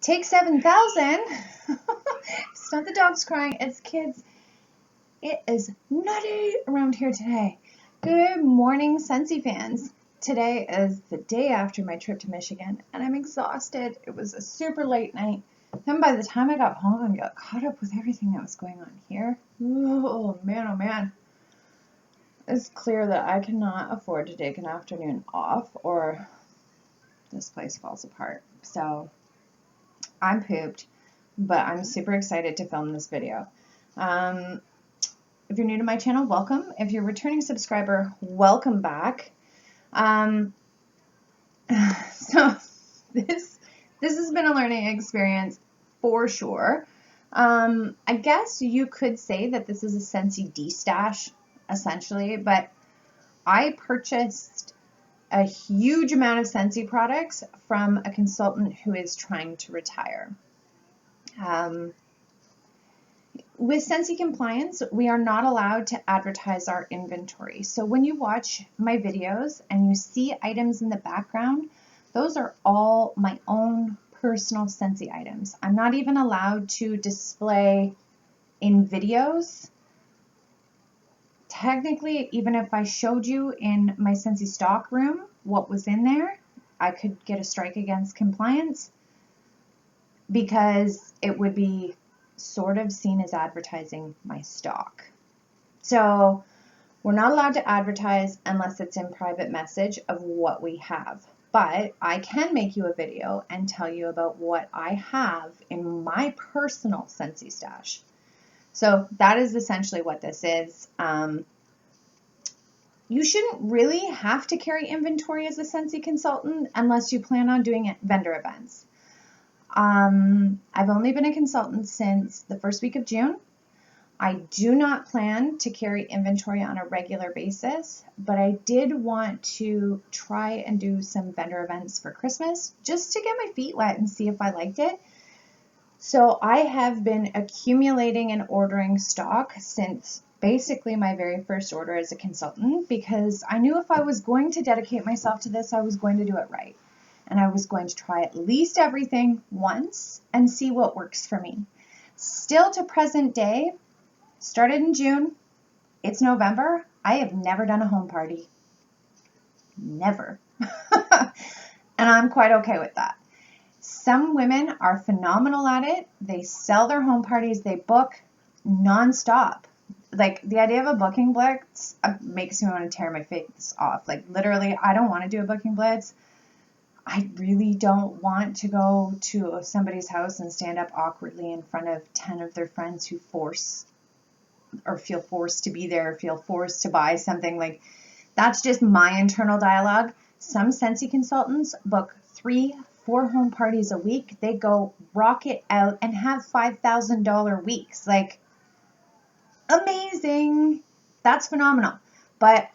Take 7,000. It's not the dogs crying, it's kids. It is nutty around here today. Good morning, Scentsy fans. Today is the day after my trip to Michigan, and I'm exhausted. It was a super late night. Then by the time I got home and got caught up with everything that was going on here, oh man. It's clear that I cannot afford to take an afternoon off or this place falls apart. So I'm pooped, but I'm super excited to film this video. If you're new to my channel, welcome. If you're a returning subscriber, welcome back. So this has been a learning experience for sure. I guess you could say that this is a Scentsy Destash, essentially, but I purchased a huge amount of Scentsy products from a consultant who is trying to retire. With Scentsy compliance, we are not allowed to advertise our inventory. So when you watch my videos and you see items in the background, those are all my own personal Scentsy items. I'm not even allowed to display in videos. Technically, even if I showed you in my Scentsy stock room what was in there, I could get a strike against compliance because it would be sort of seen as advertising my stock. So we're not allowed to advertise unless it's in private message of what we have. But I can make you a video and tell you about what I have in my personal Scentsy stash. So that is essentially what this is. You shouldn't really have to carry inventory as a Scentsy consultant unless you plan on doing vendor events. I've only been a consultant since the first week of June. I do not plan to carry inventory on a regular basis, but I did want to try and do some vendor events for Christmas just to get my feet wet and see if I liked it. So I have been accumulating and ordering stock since basically my very first order as a consultant because I knew if I was going to dedicate myself to this, I was going to do it right. And I was going to try at least everything once and see what works for me. Still to present day, started in June, it's November, I have never done a home party. Never. And I'm quite okay with that. Some women are phenomenal at it. They sell their home parties, they book nonstop. Like the idea of a booking blitz makes me want to tear my face off. Like literally, I don't want to do a booking blitz. I really don't want to go to somebody's house and stand up awkwardly in front of 10 of their friends who feel forced to be there, feel forced to buy something. Like that's just my internal dialogue. Some Scentsy consultants book 3-4 home parties a week. They go rock it out and have $5,000 weeks. Like amazing. That's phenomenal. But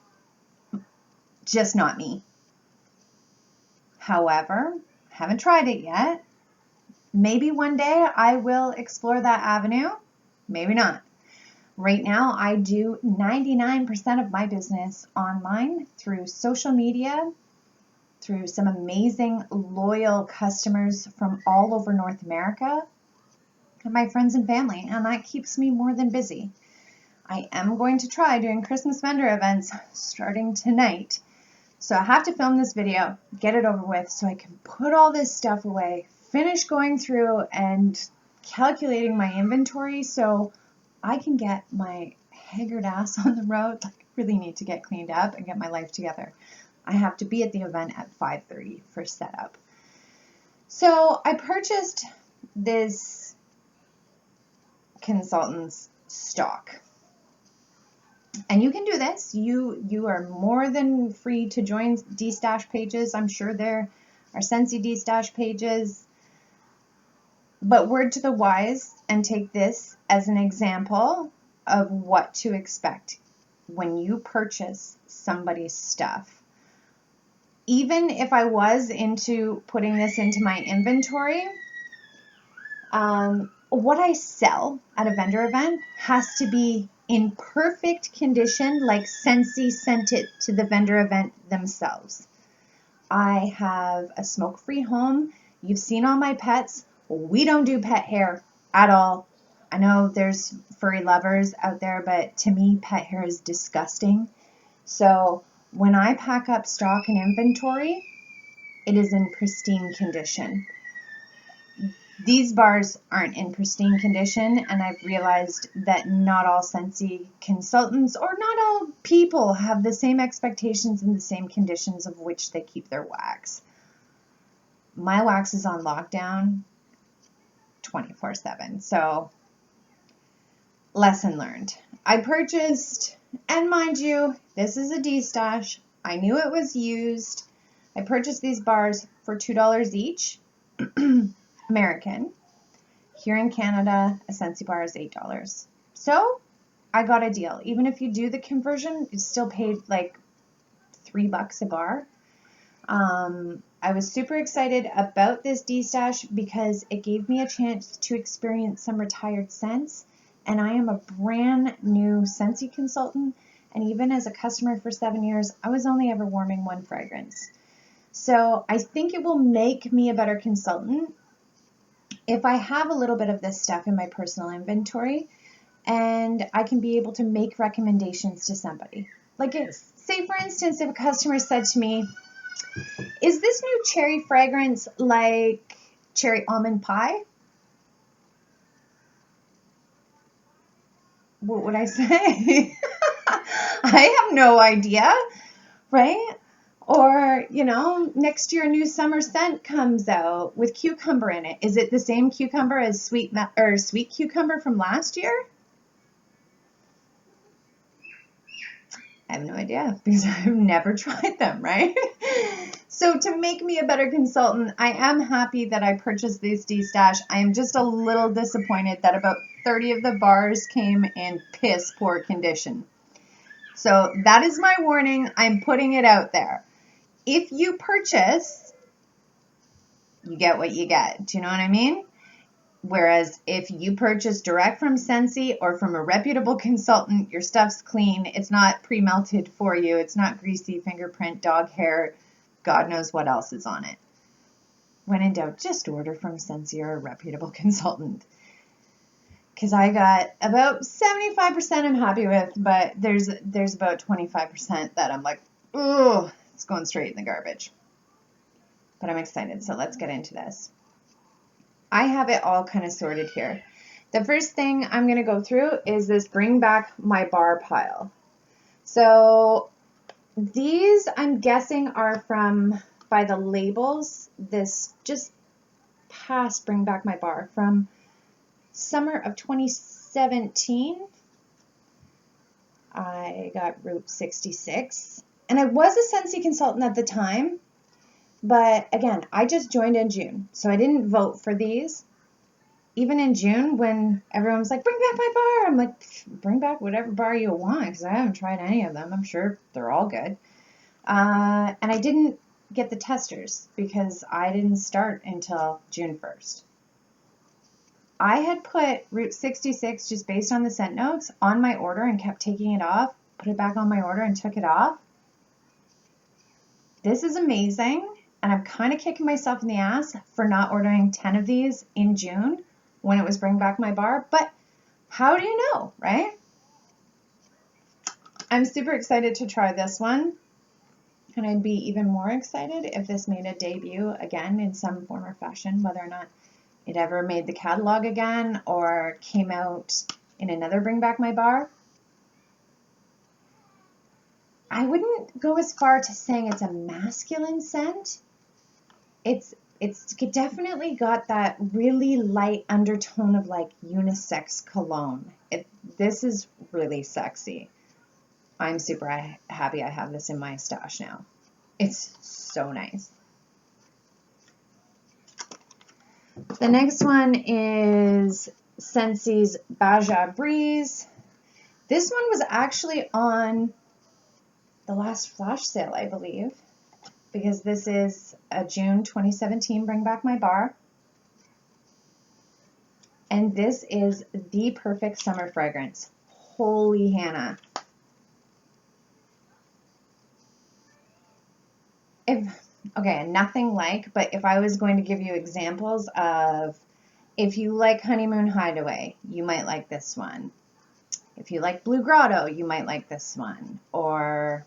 just not me. However, haven't tried it yet. Maybe one day I will explore that avenue. Maybe not. Right now, I do 99% of my business online through social media, through some amazing loyal customers from all over North America, and my friends and family, and that keeps me more than busy. I am going to try doing Christmas vendor events starting tonight. So I have to film this video, get it over with, so I can put all this stuff away, finish going through and calculating my inventory so I can get my haggard ass on the road. Like, I really need to get cleaned up and get my life together. I have to be at the event at 5:30 for setup. So I purchased this consultant's stock. And you can do this. You are more than free to join Destash pages. I'm sure there are Scentsy Destash pages. But word to the wise and take this as an example of what to expect when you purchase somebody's stuff. Even if I was into putting this into my inventory, what I sell at a vendor event has to be in perfect condition, like Scentsy sent it to the vendor event themselves. I have a smoke-free home. You've seen all my pets. We don't do pet hair at all. I know there's furry lovers out there, but to me, pet hair is disgusting. So when I pack up stock and inventory, it is in pristine condition. These bars aren't in pristine condition, and I've realized that not all Scentsy consultants or not all people have the same expectations and the same conditions of which they keep their wax. My wax is on lockdown 24/7, so lesson learned. I purchased, and mind you, this is a Destash. I knew it was used. I purchased these bars for $2 each. American. Here in Canada, a Scentsy bar is $8. So I got a deal. Even if you do the conversion, it's still paid like $3 a bar. I was super excited about this Destash because it gave me a chance to experience some retired scents. And I am a brand new Scentsy consultant. And even as a customer for 7 years, I was only ever warming one fragrance. So I think it will make me a better consultant if I have a little bit of this stuff in my personal inventory and I can be able to make recommendations to somebody. Like, say for instance, if a customer said to me, is this new cherry fragrance like cherry almond pie? What would I say? I have no idea, right? Or, you know, next year a new summer scent comes out with cucumber in it. Is it the same cucumber as sweet cucumber from last year? I have no idea because I've never tried them, right? So to make me a better consultant, I am happy that I purchased these Destash. I am just a little disappointed that about 30 of the bars came in piss poor condition. So that is my warning. I'm putting it out there. If you purchase, you get what you get. Do you know what I mean? Whereas if you purchase direct from Scentsy or from a reputable consultant, your stuff's clean. It's not pre-melted for you. It's not greasy, fingerprint, dog hair, God knows what else is on it. When in doubt, just order from Scentsy or a reputable consultant. Because I got about 75% I'm happy with, but there's about 25% that I'm like, ugh, it's going straight in the garbage. But I'm excited, so let's get into this. I have it all kind of sorted here. The first thing I'm going to go through is this bring back my bar pile. So these, I'm guessing, are from, by the labels, this just past bring back my bar from summer of 2017. I got Route 66. And I was a Scentsy consultant at the time. But again, I just joined in June, so I didn't vote for these. Even in June, when everyone was like, bring back my bar, I'm like, bring back whatever bar you want, because I haven't tried any of them. I'm sure they're all good. And I didn't get the testers because I didn't start until June 1st. I had put Route 66, just based on the scent notes, on my order and kept taking it off, put it back on my order and took it off. This is amazing. And I'm kind of kicking myself in the ass for not ordering 10 of these in June when it was bring back my bar. But how do you know, right? I'm super excited to try this one. And I'd be even more excited if this made a debut again in some form or fashion, whether or not it ever made the catalog again or came out in another bring back my bar. I wouldn't go as far to saying it's a masculine scent. It's definitely got that really light undertone of like unisex cologne. This is really sexy. I'm super happy I have this in my stash now. It's so nice. The next one is Scentsy's Baja Breeze. This one was actually on the last flash sale, I believe, because this is a June 2017 Bring Back My Bar. And this is the perfect summer fragrance. Holy Hannah. Okay, nothing like, but if I was going to give you examples of If you like Honeymoon Hideaway, you might like this one. If you like Blue Grotto, you might like this one. Or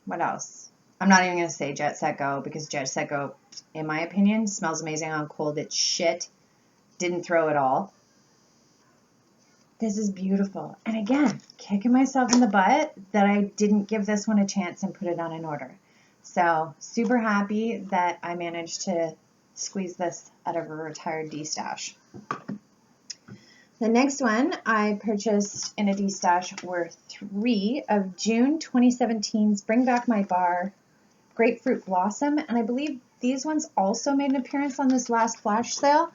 what else? I'm not even going to say Jet Set Go because Jet Set Go, in my opinion, smells amazing on cold. It's shit. Didn't throw it all. This is beautiful. And again, kicking myself in the butt that I didn't give this one a chance and put it on an order. So super happy that I managed to squeeze this out of a retired D-stash. The next one I purchased in a D-stash were 3 of June 2017's Bring Back My Bar Grapefruit Blossom. And I believe these ones also made an appearance on this last flash sale.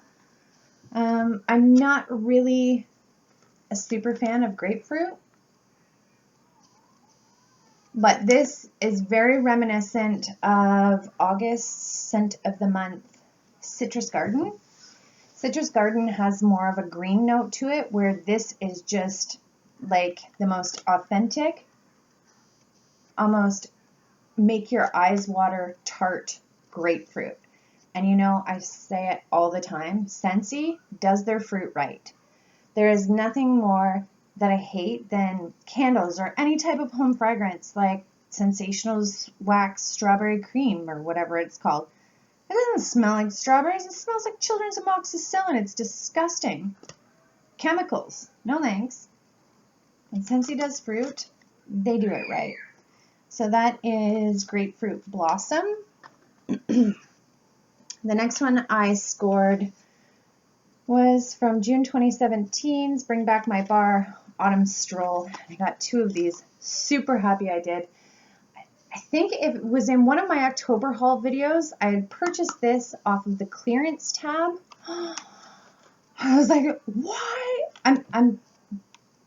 I'm not really a super fan of grapefruit, but this is very reminiscent of August scent of the month, Citrus Garden. Citrus Garden has more of a green note to it, where this is just like the most authentic, almost make your eyes water tart grapefruit. And you know, I say it all the time, Scentsy does their fruit right. There is nothing more that I hate than candles or any type of home fragrance like Sensational's Wax Strawberry Cream or whatever it's called. It doesn't smell like strawberries. It smells like children's amoxicillin. It's disgusting. Chemicals. No thanks. And Scentsy does fruit, they do it right. So that is Grapefruit Blossom. The next one I scored was from June 2017's Bring Back My Bar Autumn Stroll. I got 2 of these. Super happy I did. I think it was in one of my October haul videos. I had purchased this off of the clearance tab. I was like, why? I'm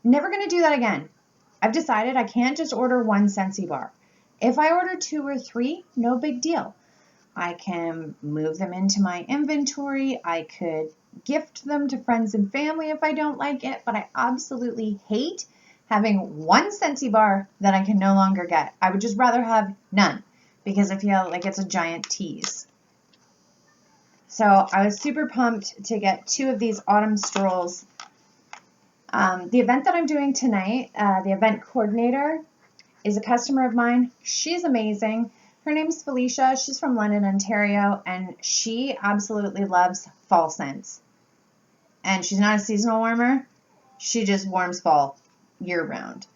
never going to do that again. I've decided I can't just order one Scentsy bar. If I order 2 or 3, no big deal. I can move them into my inventory. I could gift them to friends and family if I don't like it, but I absolutely hate having one Scentsy bar that I can no longer get. I would just rather have none because I feel like it's a giant tease. So I was super pumped to get 2 of these autumn strolls. The event that I'm doing tonight, the event coordinator is a customer of mine. She's amazing. Her name's Felicia. She's from London, Ontario, and she absolutely loves fall scents. And she's not a seasonal warmer. She just warms fall year-round.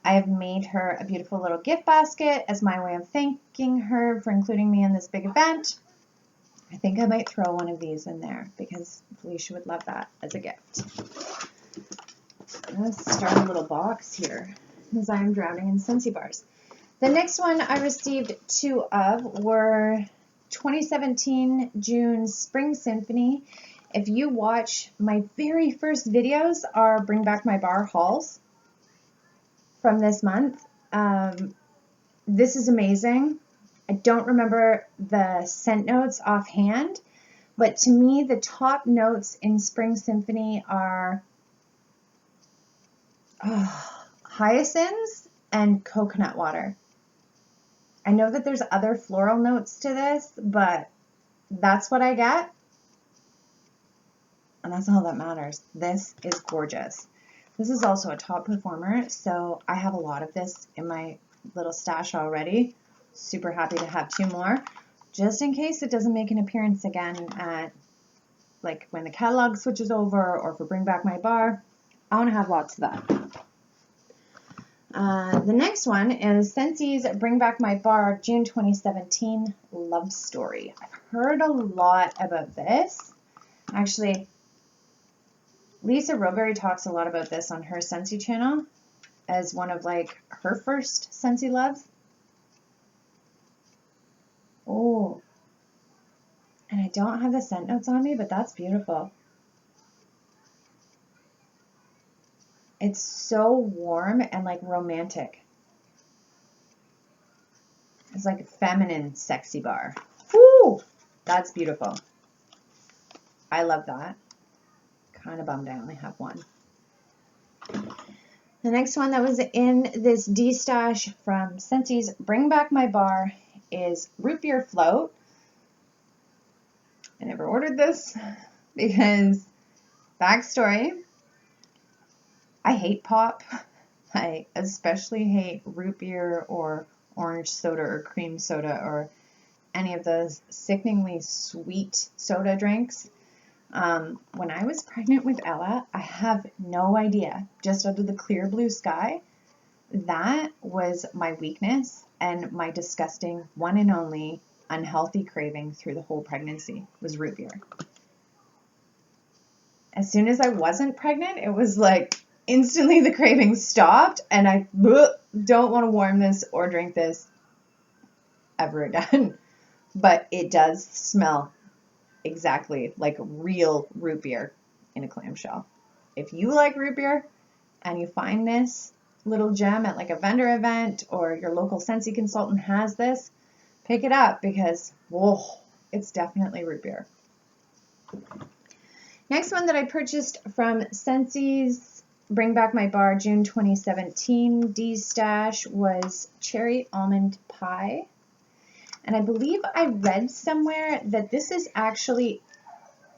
I have made her a beautiful little gift basket as my way of thanking her for including me in this big event. I think I might throw one of these in there because Felicia would love that as a gift. Let's start a little box here as I am drowning in Scentsy bars. The next one I received 2 of were 2017 June Spring Symphony. If you watch my very first videos are Bring Back My Bar hauls from this month. This is amazing. I don't remember the scent notes offhand, but to me the top notes in Spring Symphony are hyacinths and coconut water. I know that there's other floral notes to this, but that's what I get. And that's all that matters. This is gorgeous. This is also a top performer, so I have a lot of this in my little stash already. Super happy to have 2 more, just in case it doesn't make an appearance again at, like, when the catalog switches over or for Bring Back My Bar. I want to have lots of that. The next one is Scentsy's Bring Back My Bar June 2017 Love Story. I've heard a lot about this. Actually, Lisa Roberry talks a lot about this on her Scentsy channel as one of like her first Scentsy loves. Oh, and I don't have the scent notes on me, but that's beautiful. It's so warm and like romantic. It's like a feminine sexy bar. Woo! That's beautiful. I love that. Kind of bummed I only have one. The next one that was in this D-stash from Scentsy's Bring Back My Bar is Root Beer Float. I never ordered this because Backstory, I hate pop. I especially hate root beer or orange soda or cream soda or any of those sickeningly sweet soda drinks. When I was pregnant with Ella, I have no idea, just under the clear blue sky, that was my weakness and my disgusting one and only unhealthy craving through the whole pregnancy was root beer. As soon as I wasn't pregnant, it was like instantly the craving stopped and I don't want to warm this or drink this ever again. But it does smell exactly like real root beer in a clamshell. If you like root beer and you find this little gem at like a vendor event or your local Scentsy consultant has this, pick it up because, whoa, it's definitely root beer. Next one that I purchased from Scentsy's Bring Back My Bar June 2017 Destash was Cherry Almond Pie. And I believe I read somewhere that this is actually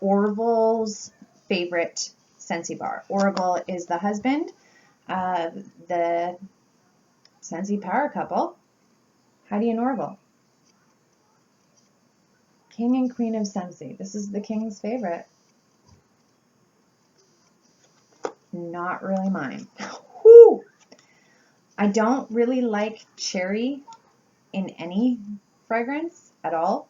Orville's favorite Scentsy bar. Orville is the husband of the Scentsy power couple, Heidi and Orville. King and Queen of Scentsy. This is the king's favorite. Not really mine. Whew. I don't really like cherry in any fragrance at all.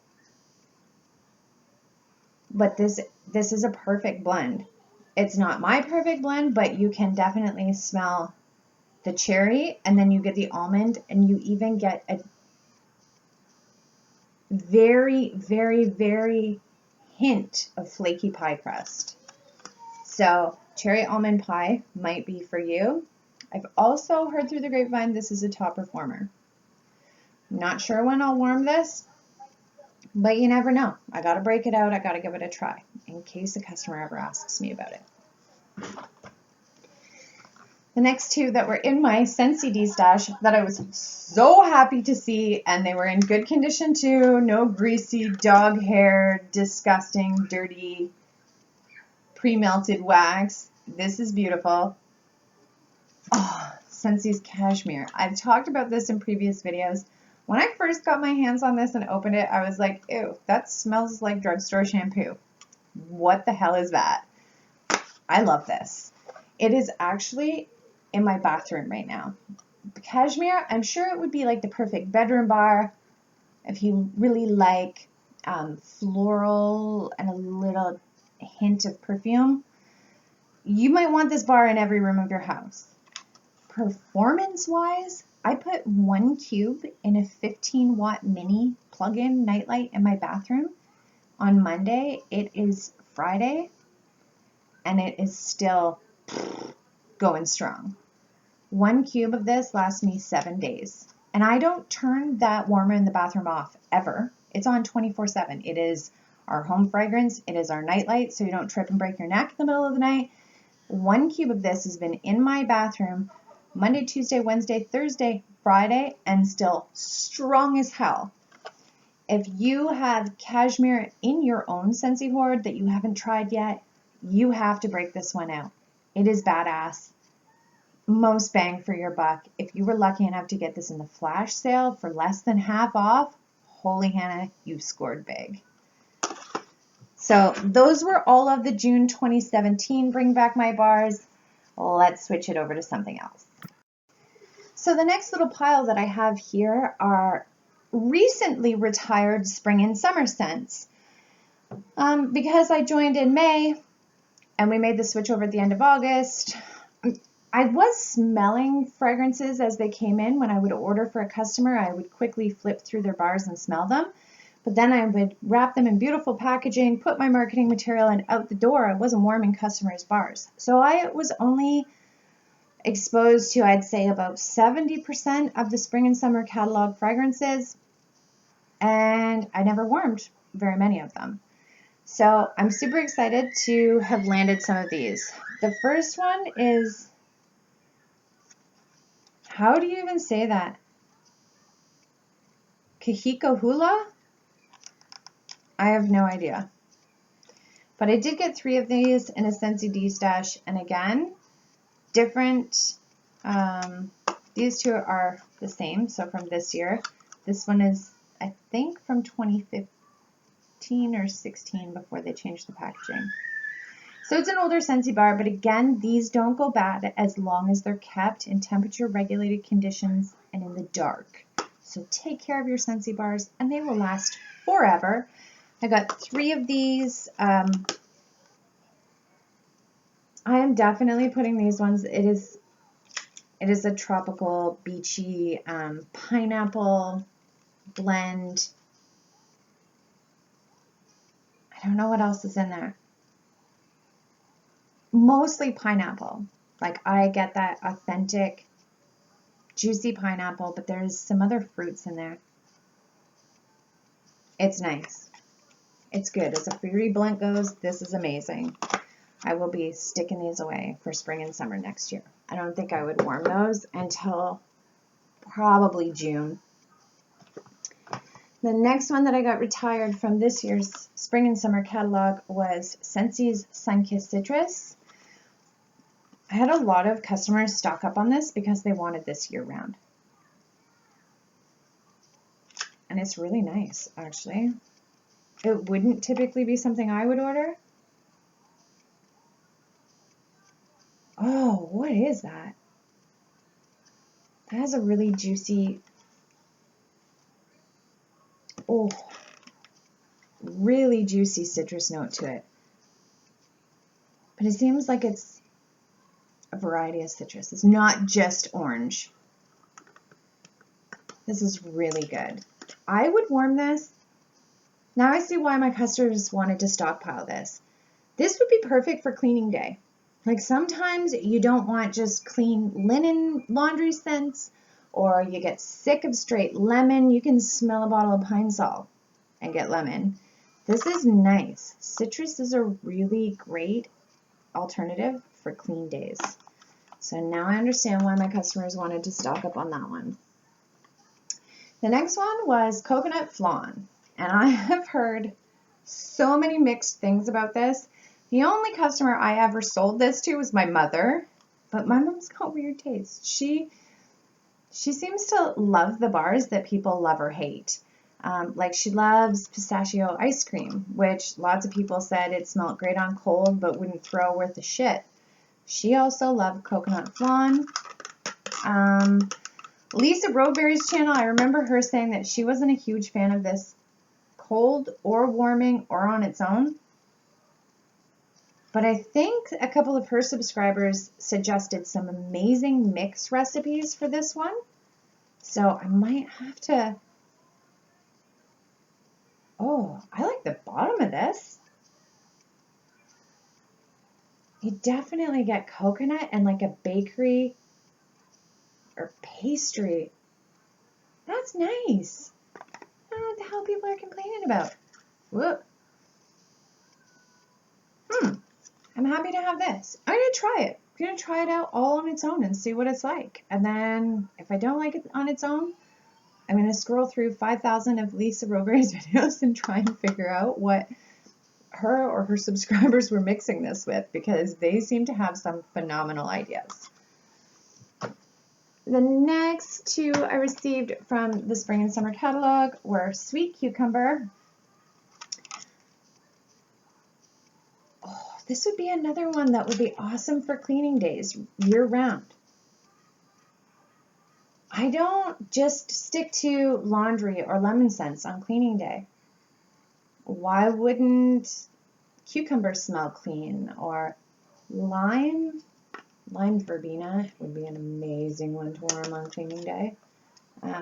But this is a perfect blend. It's not my perfect blend, but you can definitely smell the cherry, and then you get the almond, and you even get a very, very, very hint of flaky pie crust. So cherry almond pie might be for you. I've also heard through the grapevine this is a top performer. Not sure when I'll warm this, but you never know. I got to break it out. I got to give it a try in case a customer ever asks me about it. The next two that were in my Scentsy Destash that I was so happy to see, and they were in good condition too. No greasy dog hair, disgusting, dirty, pre-melted wax. This is beautiful. Oh, Scentsy's Cashmere. I've talked about this in previous videos. When I first got my hands on this and opened it, I was like, ew, that smells like drugstore shampoo. What the hell is that? I love this. It is actually in my bathroom right now. Cashmere, I'm sure it would be like the perfect bedroom bar if you really like floral and a little hint of perfume. You might want this bar in every room of your house. Performance-wise, I put 1 cube in a 15-watt mini plug-in nightlight in my bathroom on Monday. It is Friday, and it is still going strong. 1 cube of this lasts me 7 days. And I don't turn that warmer in the bathroom off, ever. It's on 24/7. It is our home fragrance. It is our nightlight, so you don't trip and break your neck in the middle of the night. 1 cube of this has been in my bathroom Monday, Tuesday, Wednesday, Thursday, Friday, and still strong as hell. If you have cashmere in your own Scentsy hoard that you haven't tried yet, you have to break this one out. It is badass. Most bang for your buck. If you were lucky enough to get this in the flash sale for less than half off, holy Hannah, you scored big. So those were all of the June 2017 Bring Back My Bars. Let's switch it over to something else. So the next little pile that I have here are recently retired spring and summer scents. Because I joined in May and we made the switch over at the end of August, I was smelling fragrances as they came in. When I would order for a customer, I would quickly flip through their bars and smell them. But then I would wrap them in beautiful packaging, put my marketing material, and out the door, I wasn't warming customers' bars. So I was only exposed to, I'd say, about 70% of the spring and summer catalog fragrances, and I never warmed very many of them. So I'm super excited to have landed some of these. The first one is, how do you even say that? Kahiko Hula? I have no idea. But I did get 3 of these in a Scentsy Destash, and again, different. These 2 are the same, so from this year. This one is, I think, from 2015 or 16 before they changed the packaging. So it's an older Scentsy bar, but again, these don't go bad as long as they're kept in temperature regulated conditions and in the dark. So take care of your Scentsy bars and they will last forever. I got 3 of these. I am definitely putting these ones. It is a tropical, beachy, pineapple blend. I don't know what else is in there. Mostly pineapple. Like I get that authentic, juicy pineapple, but there's some other fruits in there. It's nice. It's good. As a fruity blend goes, this is amazing. I will be sticking these away for spring and summer next year. I don't think I would warm those until probably June. The next one that I got retired from this year's spring and summer catalog was Scentsy's Sun-Kissed Citrus. I had a lot of customers stock up on this because they wanted this year round. And it's really nice, actually. It wouldn't typically be something I would order. Oh, what is that? That has a really juicy, really juicy citrus note to it. But it seems like it's a variety of citrus. It's not just orange. This is really good. I would warm this. Now I see why my customers wanted to stockpile this. This would be perfect for cleaning day. Like sometimes you don't want just clean linen laundry scents, or you get sick of straight lemon. You can smell a bottle of Pine Sol and get lemon. This is nice. Citrus is a really great alternative for clean days. So now I understand why my customers wanted to stock up on that one. The next one was Coconut Flan, and I have heard so many mixed things about this. The only customer I ever sold this to was my mother, but my mom's got weird taste. She seems to love the bars that people love or hate. Like she loves pistachio ice cream, which lots of people said it smelled great on cold but wouldn't throw worth a shit. She also loved Coconut Flan. Lisa Roberry's channel, I remember her saying that she wasn't a huge fan of this cold or warming or on its own. But I think a couple of her subscribers suggested some amazing mix recipes for this one. So I might have to... Oh, I like the bottom of this. You definitely get coconut and like a bakery or pastry. That's nice. I don't know what the hell people are complaining about. Whoop. I'm happy to have this. I'm going to try it. I'm going to try it out all on its own and see what it's like. And then if I don't like it on its own, I'm going to scroll through 5,000 of Lisa Roberry's videos and try and figure out what her or her subscribers were mixing this with, because they seem to have some phenomenal ideas. The next 2 I received from the spring and summer catalog were Sweet Cucumber. Oh, this would be another one that would be awesome for cleaning days year round. I don't just stick to laundry or lemon scents on cleaning day. Why wouldn't cucumber smell clean? Or lime verbena would be an amazing one to warm on cleaning day.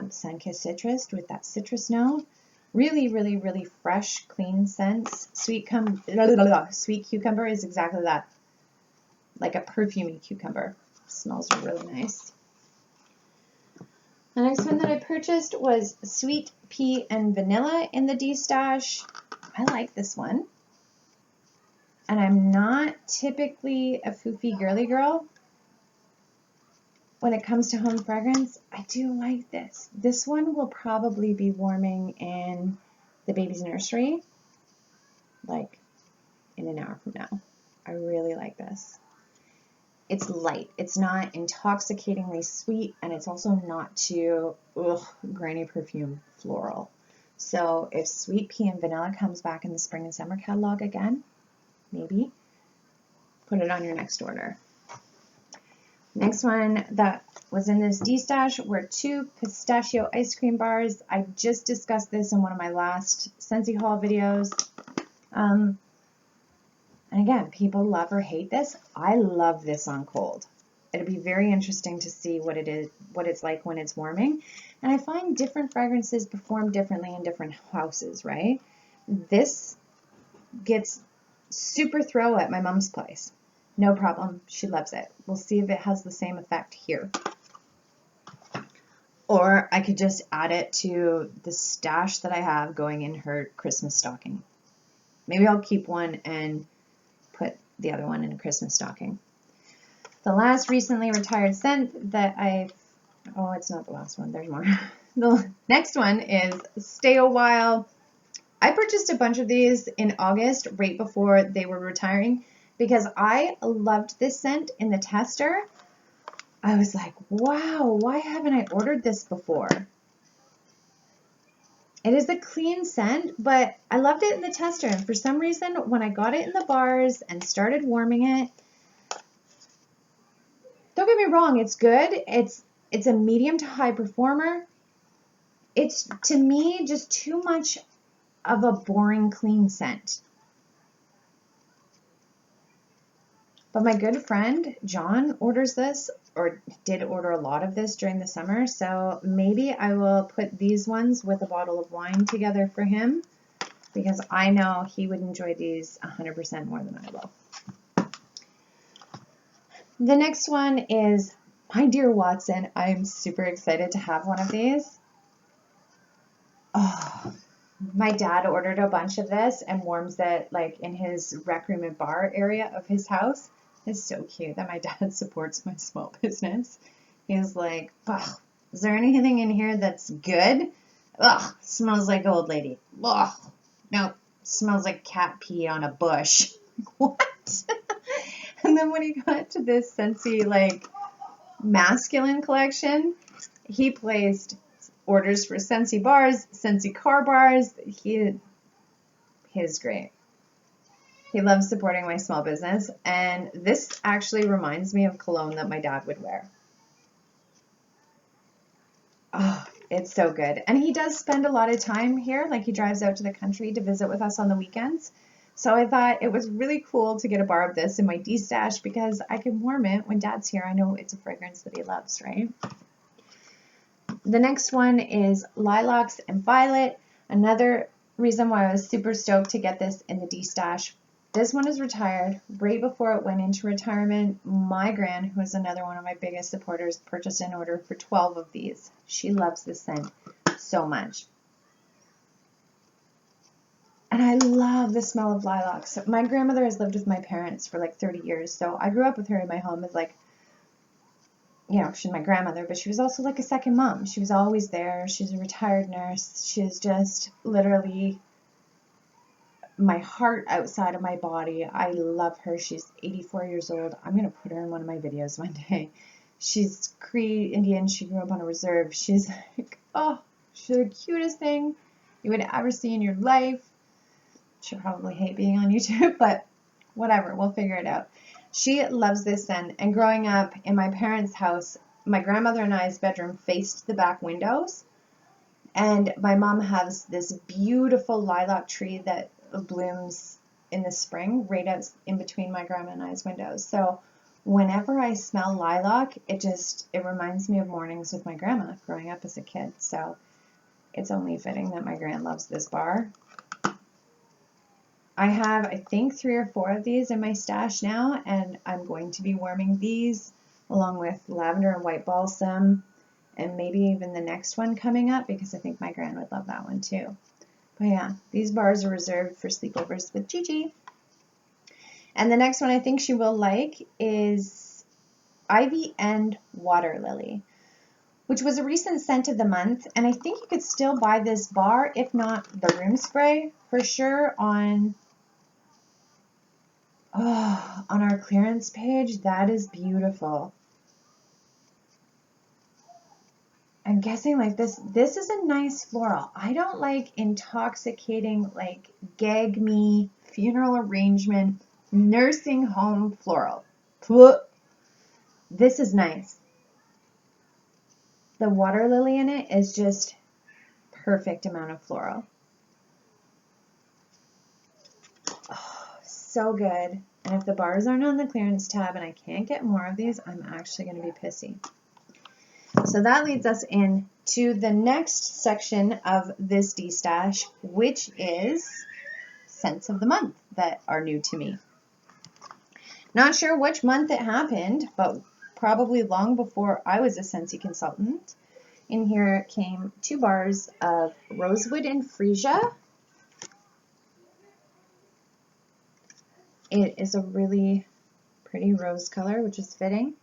Sun-Kissed Citrus with that citrus note. Really, really, really fresh, clean scents. Sweet cucumber is exactly that. Like a perfumey cucumber. Smells really nice. The next one that I purchased was Sweet Pea and Vanilla in the Destash. I like this one. And I'm not typically a foofy girly girl. When it comes to home fragrance, I do like this. This one will probably be warming in the baby's nursery, like in an hour from now. I really like this. It's light. It's not intoxicatingly sweet, and it's also not too granny perfume floral. So if Sweet Pea and Vanilla comes back in the spring and summer catalog again, maybe put it on your next order. Next one that was in this Destash were 2 pistachio ice cream bars. I just discussed this in one of my last Scentsy haul videos. And again, people love or hate this. I love this on cold. It'll be very interesting to see what it's like when it's warming. And I find different fragrances perform differently in different houses, right? This gets super throw at my mom's place. No problem. She loves it. We'll see if it has the same effect here. Or I could just add it to the stash that I have going in her Christmas stocking. Maybe I'll keep one and put the other one in a Christmas stocking. The last recently retired scent that it's not the last one, there's more. The next one is Stay a While. I purchased a bunch of these in August, right before they were retiring, because I loved this scent in the tester. I was like, wow, why haven't I ordered this before? It is a clean scent, but I loved it in the tester. And for some reason, when I got it in the bars and started warming it, don't get me wrong, it's good. It's a medium to high performer. It's, to me, just too much of a boring, clean scent. But my good friend, John, orders this, or did order a lot of this during the summer. So maybe I will put these ones with a bottle of wine together for him, because I know he would enjoy these 100% more than I will. The next one is My Dear Watson. I'm super excited to have one of these. Oh, my dad ordered a bunch of this and warms it like in his rec room and bar area of his house. It's so cute that my dad supports my small business. He's like, ugh, is there anything in here that's good? Ugh, smells like old lady. Ugh, no, smells like cat pee on a bush. What? And then when he got to this Scentsy like masculine collection, he placed orders for Scentsy bars, Scentsy car bars. He's great. He loves supporting my small business, and this actually reminds me of cologne that my dad would wear. Oh, it's so good. And he does spend a lot of time here, like he drives out to the country to visit with us on the weekends. So I thought it was really cool to get a bar of this in my D-stash because I can warm it when Dad's here. I know it's a fragrance that he loves, right? The next one is Lilacs and Violet. Another reason why I was super stoked to get this in the D-stash. This one is retired. Right before it went into retirement, my gran, who is another one of my biggest supporters, purchased an order for 12 of these. She loves this scent so much. And I love the smell of lilacs. My grandmother has lived with my parents for like 30 years, so I grew up with her in my home as like, you know, she's my grandmother, but she was also like a second mom. She was always there. She's a retired nurse. She's just literally my heart outside of my body. I love her. She's 84 years old. I'm going to put her in one of my videos one day. She's Cree Indian. She grew up on a reserve. She's like, oh, she's the cutest thing you would ever see in your life. She'll probably hate being on YouTube, but whatever. We'll figure it out. She loves this scent. And growing up in my parents' house, my grandmother and I's bedroom faced the back windows. And my mom has this beautiful lilac tree that blooms in the spring right out in between my grandma and I's windows. So whenever I smell lilac, it reminds me of mornings with my grandma growing up as a kid. So it's only fitting that my gran loves this bar. I have, I think, 3 or 4 of these in my stash now, and I'm going to be warming these along with lavender and white balsam, and maybe even the next one coming up because I think my gran would love that one too. But yeah, these bars are reserved for sleepovers with Gigi. And the next one I think she will like is Ivy and Water Lily, which was a recent scent of the month. And I think you could still buy this bar, if not the room spray, for sure on on our clearance page. That is beautiful. I'm guessing like this is a nice floral. I don't like intoxicating, like gag me, funeral arrangement, nursing home floral. This is nice. The water lily in it is just perfect amount of floral. Oh, so good. And if the bars aren't on the clearance tab and I can't get more of these, I'm actually going to be pissy. So that leads us into the next section of this D-stash, which is scents of the month that are new to me. Not sure which month it happened, but probably long before I was a Scentsy consultant. In here came 2 bars of Rosewood and Freesia. It is a really pretty rose color, which is fitting.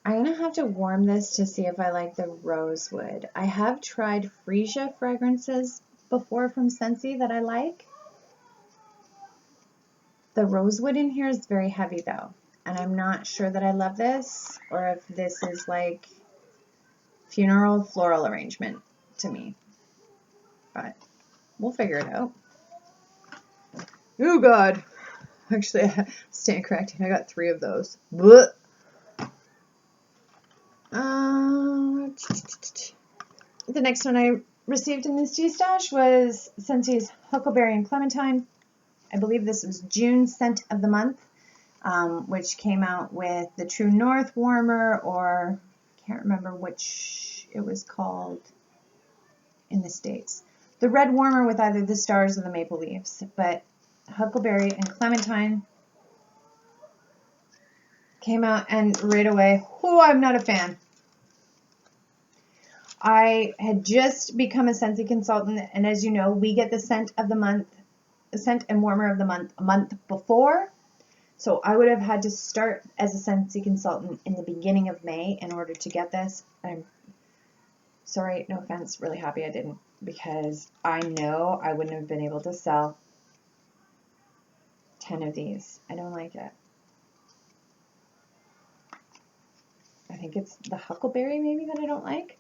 I'm going to have to warm this to see if I like the Rosewood. I have tried Freesia fragrances before from Scentsy that I like. The Rosewood in here is very heavy though, and I'm not sure that I love this or if this is like funeral floral arrangement to me, but we'll figure it out. Oh God. Actually, stand corrected. I got 3 of those. The next one I received in this D-stash was Scentsy's Huckleberry and Clementine. I believe this was June's scent of the month, which came out with the True North warmer, or I can't remember which it was called in the States. The red warmer with either the stars or the maple leaves, but Huckleberry and Clementine came out, and right away, I'm not a fan. I had just become a Scentsy consultant, and as you know, we get the scent of the month, scent and warmer of the month a month before. So I would have had to start as a Scentsy consultant in the beginning of May in order to get this. I'm sorry, no offense, really happy I didn't, because I know I wouldn't have been able to sell 10 of these. I don't like it. I think it's the Huckleberry maybe that I don't like,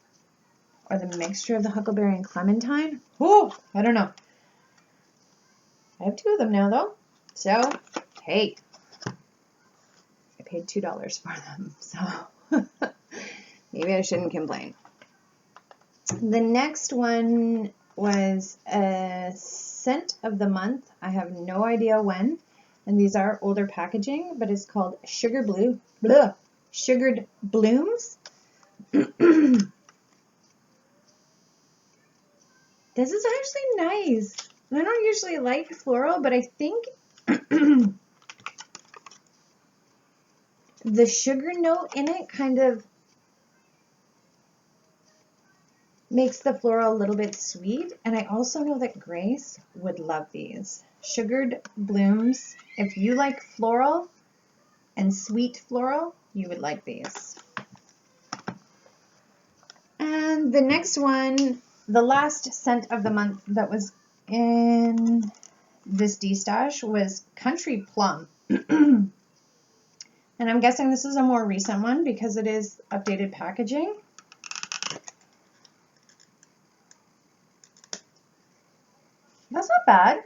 or the mixture of the Huckleberry and Clementine. I don't know. I have 2 of them now though, so hey, I paid $2 for them, so maybe I shouldn't complain. The next one was a scent of the month. I have no idea when, and these are older packaging, but it's called Sugared Blooms. This is actually nice. I don't usually like floral, but I think the sugar note in it kind of makes the floral a little bit sweet. And I also know that Grace would love these. Sugared Blooms. If you like floral and sweet floral, you would like these. And the next one, the last scent of the month that was in this D-stash was Country Plum. And I'm guessing this is a more recent one because it is updated packaging. That's not bad.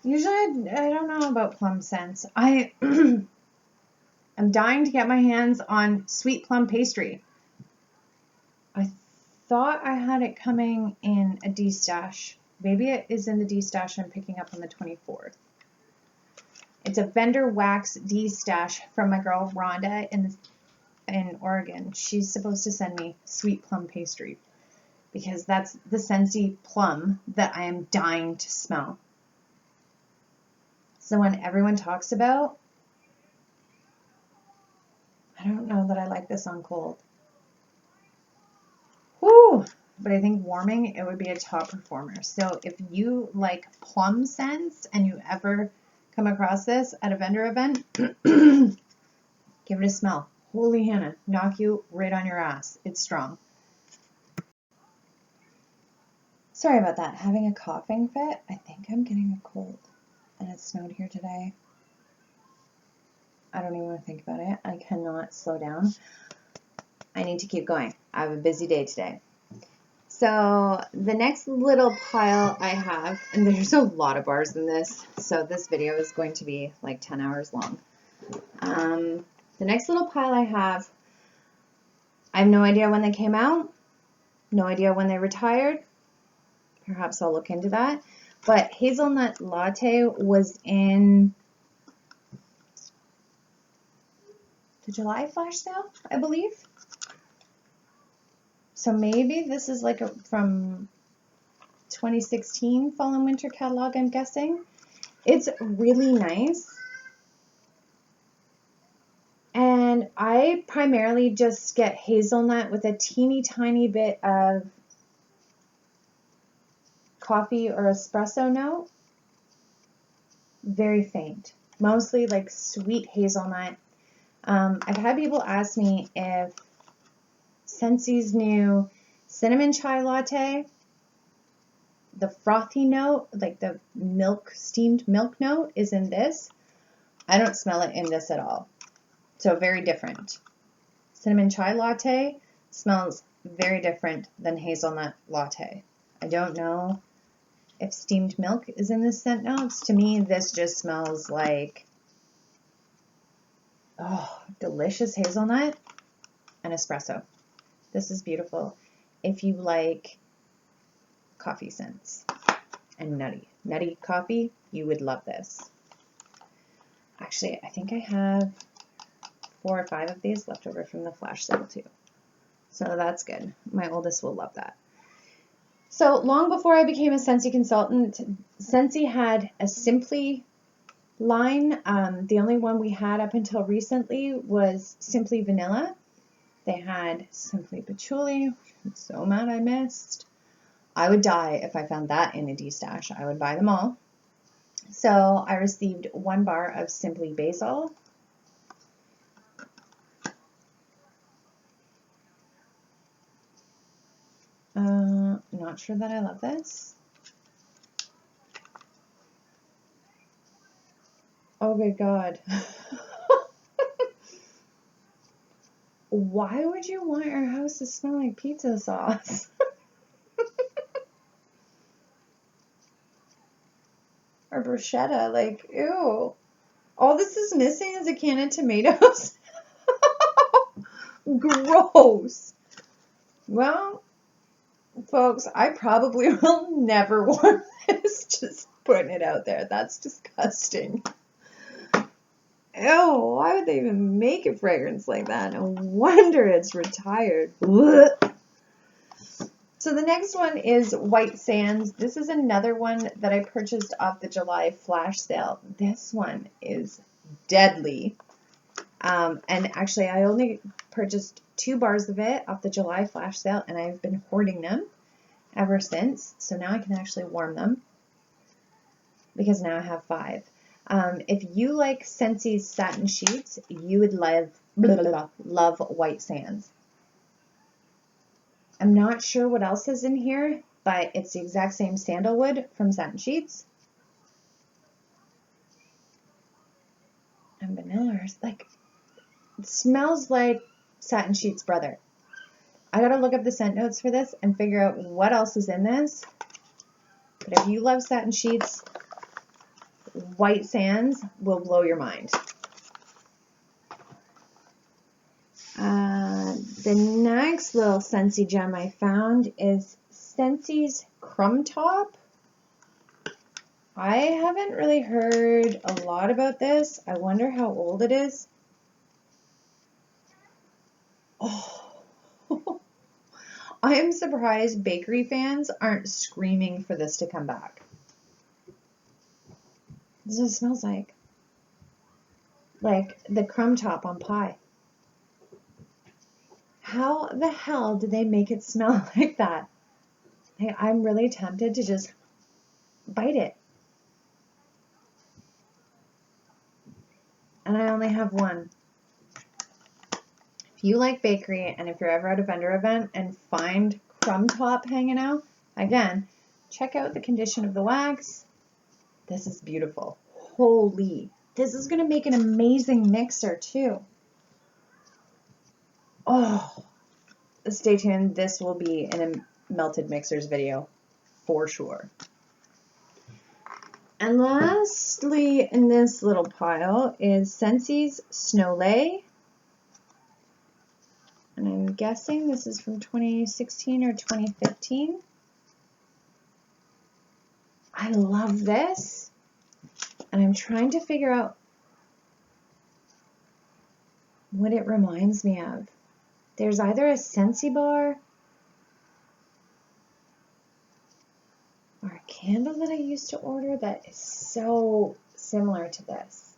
Usually I don't know about plum scents. I'm dying to get my hands on sweet plum pastry. I thought I had it coming in a D-stash. Maybe it is in the D-stash I'm picking up on the 24th. It's a vendor wax D-stash from my girl Rhonda in Oregon. She's supposed to send me sweet plum pastry because that's the Scentsy plum that I am dying to smell. So when everyone talks about, I don't know that I like this on cold. Woo! But I think warming, it would be a top performer. So if you like plum scents and you ever come across this at a vendor event, give it a smell. Holy Hannah, knock you right on your ass. It's strong. Sorry about that. Having a coughing fit. I think I'm getting a cold. and it snowed here today. I don't even want to think about it. I cannot slow down. I need to keep going. I have a busy day today. So the next little pile I have, and there's a lot of bars in this, so this video is going to be like 10 hours long. The next little pile I have no idea when they came out, no idea when they retired. Perhaps I'll look into that. But Hazelnut Latte was in the July flash sale, I believe. So maybe this is like from 2016 fall and winter catalog, I'm guessing. It's really nice. And I primarily just get hazelnut with a teeny tiny bit of coffee or espresso note. Very faint. Mostly like sweet hazelnut. I've had people ask me if Scentsy's new cinnamon chai latte, the frothy note, like the milk, steamed milk note, is in this. I don't smell it in this at all. So very different. Cinnamon chai latte smells very different than hazelnut latte. I don't know if steamed milk is in the scent notes. To me, this just smells like, oh, delicious hazelnut and espresso. This is beautiful. If you like coffee scents and nutty coffee, you would love this. Actually, I think I have 4 or 5 of these left over from the flash sale too. So that's good. My oldest will love that. So long before I became a Scentsy consultant, Scentsy had a Simply line. The only one we had up until recently was Simply Vanilla. They had Simply Patchouli, which I'm so mad I missed. I would die if I found that in a D-stash. I would buy them all. So I received 1 bar of Simply Basil. Not sure that I love this. Oh good God. Why would you want your house to smell like pizza sauce? Or bruschetta, like, ew. All this is missing is a can of tomatoes. Gross. Well, folks, I probably will never warm this. Just putting it out there. That's disgusting. Ew, why would they even make a fragrance like that? No wonder it's retired. Blech. So the next one is White Sands. This is another one that I purchased off the July flash sale. This one is deadly. And actually, I only purchased 2 bars of it off the July flash sale, and I've been hoarding them ever since. So now I can actually warm them because now I have 5. If you like Scentsy's satin sheets, you would love White Sands. I'm not sure what else is in here, but it's the exact same sandalwood from Satin Sheets. And vanilla, like, it smells like Satin Sheets' brother. I gotta look up the scent notes for this and figure out what else is in this. But if you love Satin Sheets, White Sands will blow your mind. The next little Scentsy gem I found is Scentsy's Crumb Top. I haven't really heard a lot about this. I wonder how old it is. Oh, I am surprised bakery fans aren't screaming for this to come back. This is what it smells like. Like the crumb top on pie. How the hell did they make it smell like that? I'm really tempted to just bite it. And I only have 1. If you like bakery and if you're ever at a vendor event and find crumb top hanging out, again, check out the condition of the wax. This is beautiful. holy, this is going to make an amazing mixer too. Oh, stay tuned. This will be in a melted mixers video for sure. And lastly in this little pile is Scentsy's Snow Lay. And I'm guessing this is from 2016 or 2015. I love this. And I'm trying to figure out what it reminds me of. There's either a Scentsy bar or a candle that I used to order that is so similar to this.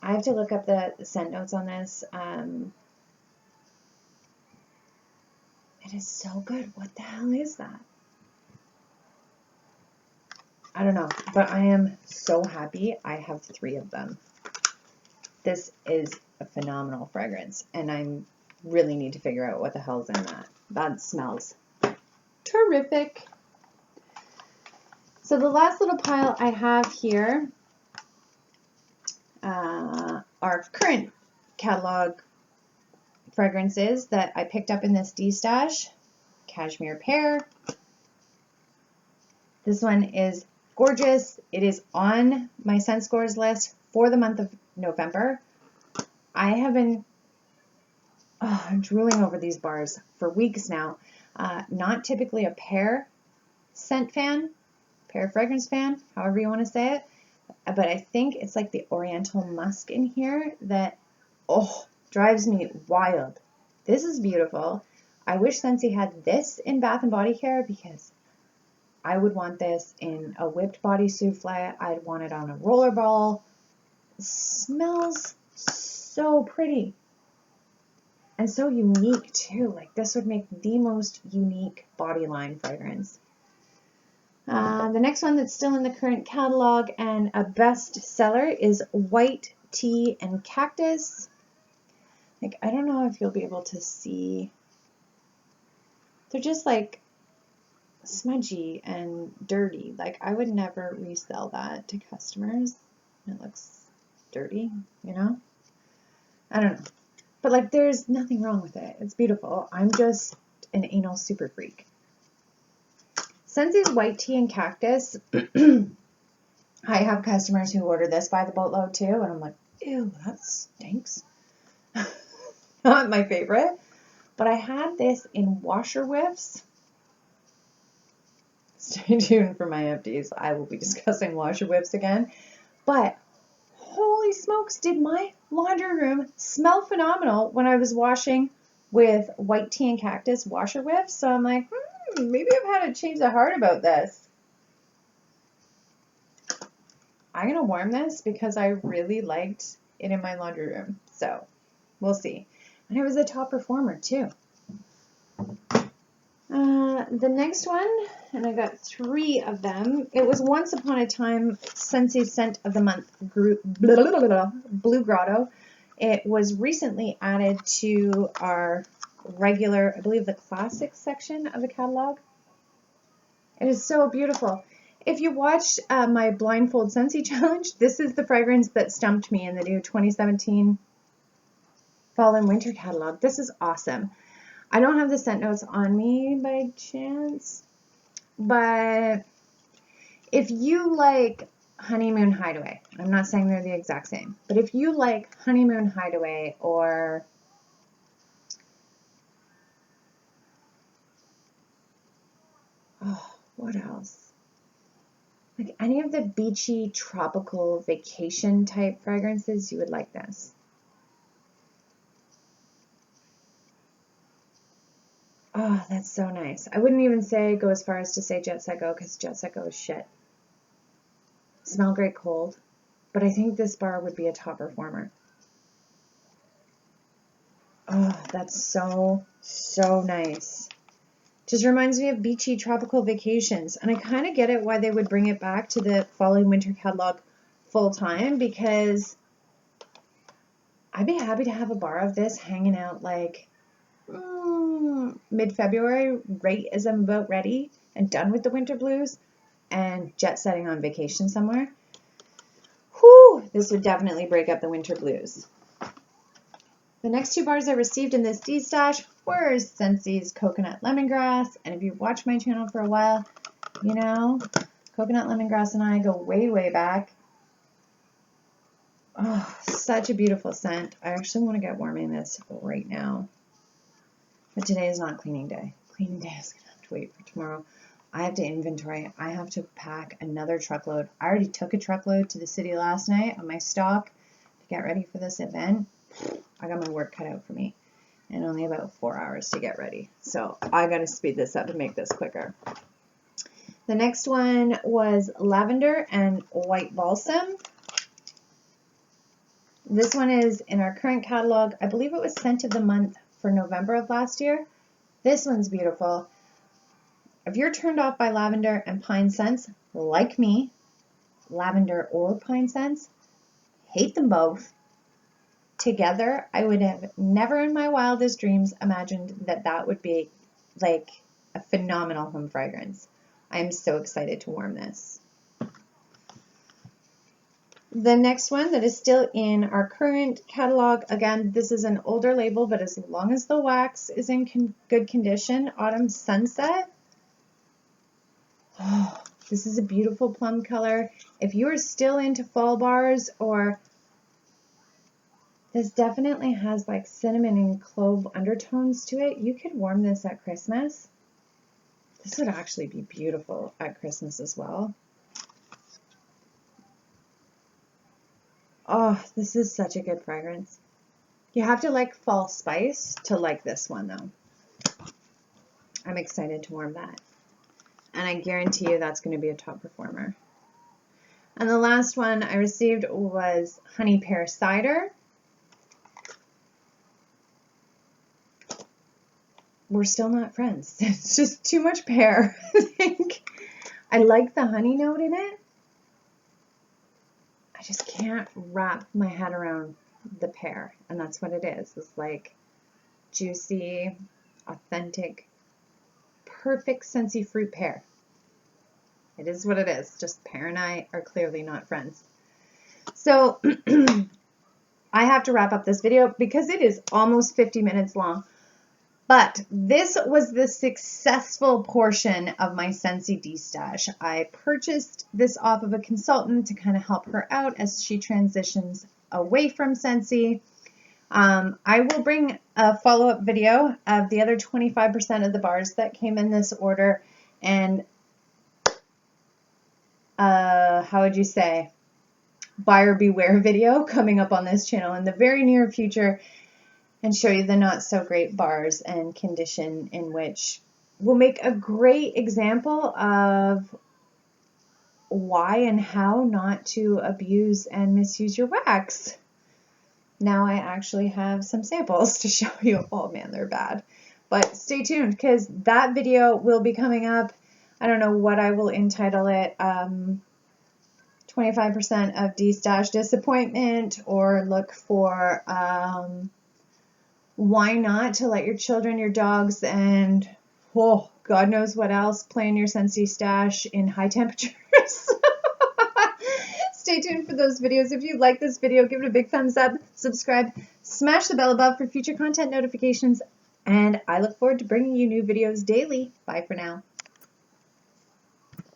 I have to look up the scent notes on this. It is so good. What the hell is that? I don't know, but I am so happy I have 3 of them. This is a phenomenal fragrance, and I really need to figure out what the hell's in that. That smells terrific. So the last little pile I have here are current catalog fragrances that I picked up in this D-stash. Cashmere Pear. This one is gorgeous. It is on my scent scores list for the month of November. I have been drooling over these bars for weeks now. Not typically a pear scent fan, pear fragrance fan, however you want to say it, but I think it's like the oriental musk in here that, drives me wild. This is beautiful. I wish Scentsy had this in Bath & Body Care because I would want this in a whipped body souffle. I'd want it on a roller ball. It smells so pretty and so unique too. Like this would make the most unique body line fragrance. The next one that's still in the current catalog and a bestseller is White Tea and Cactus. Like, I don't know if you'll be able to see. They're just like smudgy and dirty. Like, I would never resell that to customers. It looks dirty, you know? I don't know. But like, there's nothing wrong with it. It's beautiful. I'm just an anal super freak. Scentsy's White Tea and Cactus. I have customers who order this by the boatload too, and I'm like, ew, that stinks. Not my favorite. But I had this in washer whiffs. Stay tuned for my FDs. I will be discussing washer whiffs again. But holy smokes, did my laundry room smell phenomenal when I was washing with White Tea and Cactus washer whiffs. So I'm like, maybe I've had a change of heart about this. I'm going to warm this because I really liked it in my laundry room. So we'll see. And it was a top performer too. The next one, and I got 3 of them. It was once upon a time Scentsy's Scent of the Month Blue Grotto. It was recently added to our regular, I believe the classics section of the catalog. It is so beautiful. If you watched my Blindfold Scentsy challenge, this is the fragrance that stumped me in the new 2017 Fall and Winter catalog. This is awesome. I don't have the scent notes on me by chance, but if you like Honeymoon Hideaway, I'm not saying they're the exact same, but if you like Honeymoon Hideaway or what else? Like any of the beachy tropical vacation type fragrances, you would like this. Oh, that's so nice. I wouldn't even go as far as to say Jet Set Go because Jet Set Go is shit. Smell great cold, but I think this bar would be a top performer. Oh, that's so, so nice. Just reminds me of beachy tropical vacations. And I kind of get it why they would bring it back to the fall and winter catalog full time because I'd be happy to have a bar of this hanging out like mid-February, right as I'm about ready and done with the winter blues, and jet setting on vacation somewhere, whew, this would definitely break up the winter blues. The next 2 bars I received in this D-stash were Scentsy's Coconut Lemongrass. And if you've watched my channel for a while, you know, Coconut Lemongrass and I go way, way back. Oh, such a beautiful scent. I actually want to get warming this right now. But today is not cleaning day. Cleaning day is going to have to wait for tomorrow. I have to inventory. I have to pack another truckload. I already took a truckload to the city last night of my stock to get ready for this event. I got my work cut out for me and only about 4 hours to get ready. So I got to speed this up and make this quicker. The next one was Lavender and White Balsam. This one is in our current catalog. I believe it was Scent of the Month for November of last year. This one's beautiful. If you're turned off by lavender and pine scents, like me, lavender or pine scents, hate them both. Together, I would have never in my wildest dreams imagined that that would be like a phenomenal home fragrance. I'm so excited to warm this. The next one that is still in our current catalog, again, this is an older label, but as long as the wax is in good condition, Autumn Sunset. Oh, this is a beautiful plum color. If you are still into fall bars, or this definitely has like cinnamon and clove undertones to it, you could warm this at Christmas. This would actually be beautiful at Christmas as well. Oh, this is such a good fragrance. You have to like fall spice to like this one though. I'm excited to warm that. And I guarantee you that's going to be a top performer. And the last one I received was Honey Pear Cider. We're still not friends. It's just too much pear, I think. I like the honey note in it. I just can't wrap my head around the pear. And that's what it is. It's like juicy, authentic, perfect Scentsy fruit pear. It is what it is. Just pear and I are clearly not friends. So I have to wrap up this video because it is almost 50 minutes long. But this was the successful portion of my Scentsy Destash. I purchased this off of a consultant to kind of help her out as she transitions away from Scentsy. I will bring a follow-up video of the other 25% of the bars that came in this order, and how would you say, buyer beware video coming up on this channel in the very near future, and show you the not so great bars and condition in which will make a great example of why and how not to abuse and misuse your wax. Now I actually have some samples to show you. Oh man, they're bad. But stay tuned because that video will be coming up. I don't know what I will entitle it. 25% of D-Stash Disappointment, or look for why not to let your children, your dogs, and oh, God knows what else play in your Scentsy stash in high temperatures. Stay tuned for those videos. If you like this video, give it a big thumbs up, subscribe, smash the bell above for future content notifications, and I look forward to bringing you new videos daily. Bye for now.